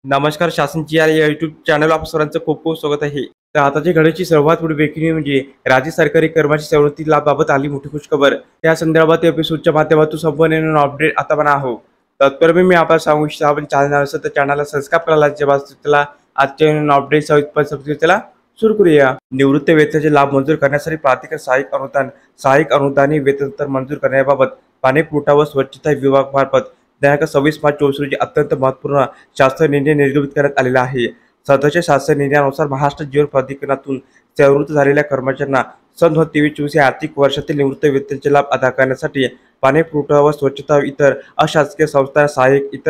नमस्कार शासनची या YouTube channel आप सर्वांचं खूप खूप स्वागत आहे. तर आताची घडीची सर्वात मोठी ब्रेकिंग न्यूज म्हणजे राज्य सरकारी कर्मचारी सवलती लाभाबाबत आली मोठी खुशखबर. त्या संदर्भात एपिसोडच्या माध्यमातून संपूर्ण अपडेट आता बना आहो. तत्पूर्वी मी आपल्याला सांगू इच्छितो आपण चॅनल असेल तर चॅनलला सबस्क्राईब करायला त्याला आजच्या अपडेट सविस्तर त्याला सुरू करूया. निवृत्त वेतनाचे लाभ मंजूर करण्यासाठी प्राधिकरण सहाय्यक अनुदानी वेतन तर मंजूर करण्याबाबत पाणीपुरवठा व स्वच्छता विभागामार्फत दिनांक 26 मार्च 24 रोजी अत्यंत महत्त्वपूर्ण शासन निर्णय निर्गमित करण्यात आलेला आहे. सदस्य शासन निर्णयानुसार महाराष्ट्र जीवन प्राधिकरणातून सेवानिवृत्त झालेल्या कर्मचाऱ्यांना सन 2023-24 या आर्थिक वर्षातील निवृत्त वेतनाचे लाभ अदा करण्यासाठी पाणीपुरवठा व स्वच्छता इतर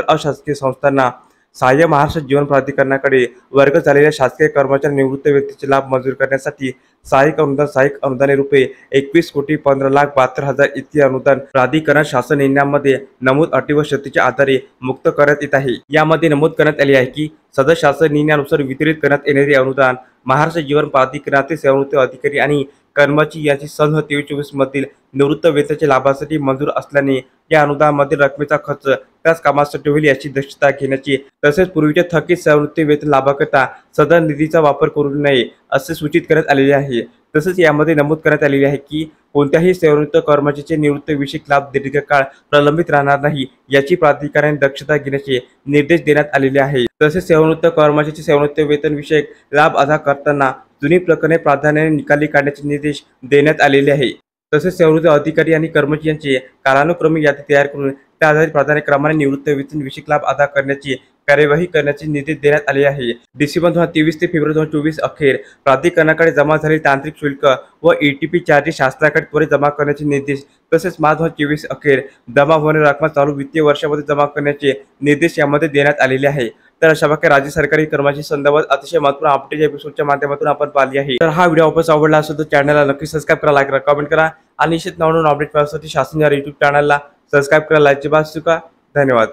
अशासकीय संस्थांना सहाय्य महाराष्ट्र जीवन प्राधिकरणाकडे वर्ग झालेल्या शासकीय कर्मचारी निवृत्त व्यक्तीचे लाभ मंजूर करण्यासाठी सहाय्यक अनुदाने रुपये 21,15,72,000 इतके अनुदान प्राधिकरण शासन निर्णयामध्ये नमूद अटी व शर्तीच्या आधारे मुक्त करण्यात येत आहे. यामध्ये नमूद करण्यात आले आहे की सदर शासन निर्णयानुसार वितरित करण्यात येणारे अनुदान महाराष्ट्र जीवन प्राधिकरणातील सेवानिवृत्त अधिकारी आणि कर्मचारी यांची सन 23-24 मधील निवृत्त वेतनाच्या लाभासाठी मंजूर असल्याने या अनुदानामधील रकमेचा खर्च त्याच कामासाठी होईल याची दक्षता घेण्याची तसेच पूर्वीच्या थकीत सेवानिवृत्ती वेतन लाभाकरिता सदर निधीचा वापर करू नये असे सूचित करण्यात आलेले आहे. तसेच यामध्ये नमूद करण्यात आलेले आहे की कोणत्याही सेवानिवृत्त कर्मचाऱ्याचे निवृत्तीविषयक लाभ दीर्घकाळ प्रलंबित राहणार नाही याची प्राधिकरणाने दक्षता घेण्याचे निर्देश देण्यात आलेले आहे. तसेच सेवानिवृत्त कर्मचाऱ्याचे सेवानिवृत्त वेतन विषयक लाभ अदा करताना जुनी प्रकरणे प्राधान्याने निकाली काढण्याचे निर्देश देण्यात आलेले आहे. तसेच सेवानिवृत्त अधिकारी आणि कर्मचारी यांची कालानुक्रमिक यादी तयार करून त्या आधारित प्राधान्यक्रमाने निवृत्त वेतन विषयक लाभ अदा करण्याची कार्यवाही करण्याचे निर्देश देण्यात आले आहे. डिसेंबर 2023 ते फेब्रुवारी 2024 अखेर प्राधिकरणाकडे जमा झालेले तांत्रिक शुल्क व ETP चार्जेस शासनाकडे त्वरित जमा करण्याचे निर्देश तसेच मार्च 2024 अखेर जमा होणाऱ्या रकमा चालू वित्तीय वर्षामध्ये जमा करण्याचे निर्देश यामध्ये देण्यात आलेले आहे. तर अशा प्रकारे राज्य सरकारी कर्मचारी संदर्भात अतिशय महत्त्वपूर्ण अपडेट एपिसोडच्या माध्यमातून आपण पाहिली आहे. तर हा व्हिडिओ वापस आवडला असेल तर चॅनलला नक्की सबस्क्राईब करा, लाईक करा, कमेंट करा आणि निश्चित नवनवीन अपडेट पाहण्यासाठी शासन या युट्यूब चॅनलला सबस्क्राईब करा, लाईकची बात चुका. धन्यवाद.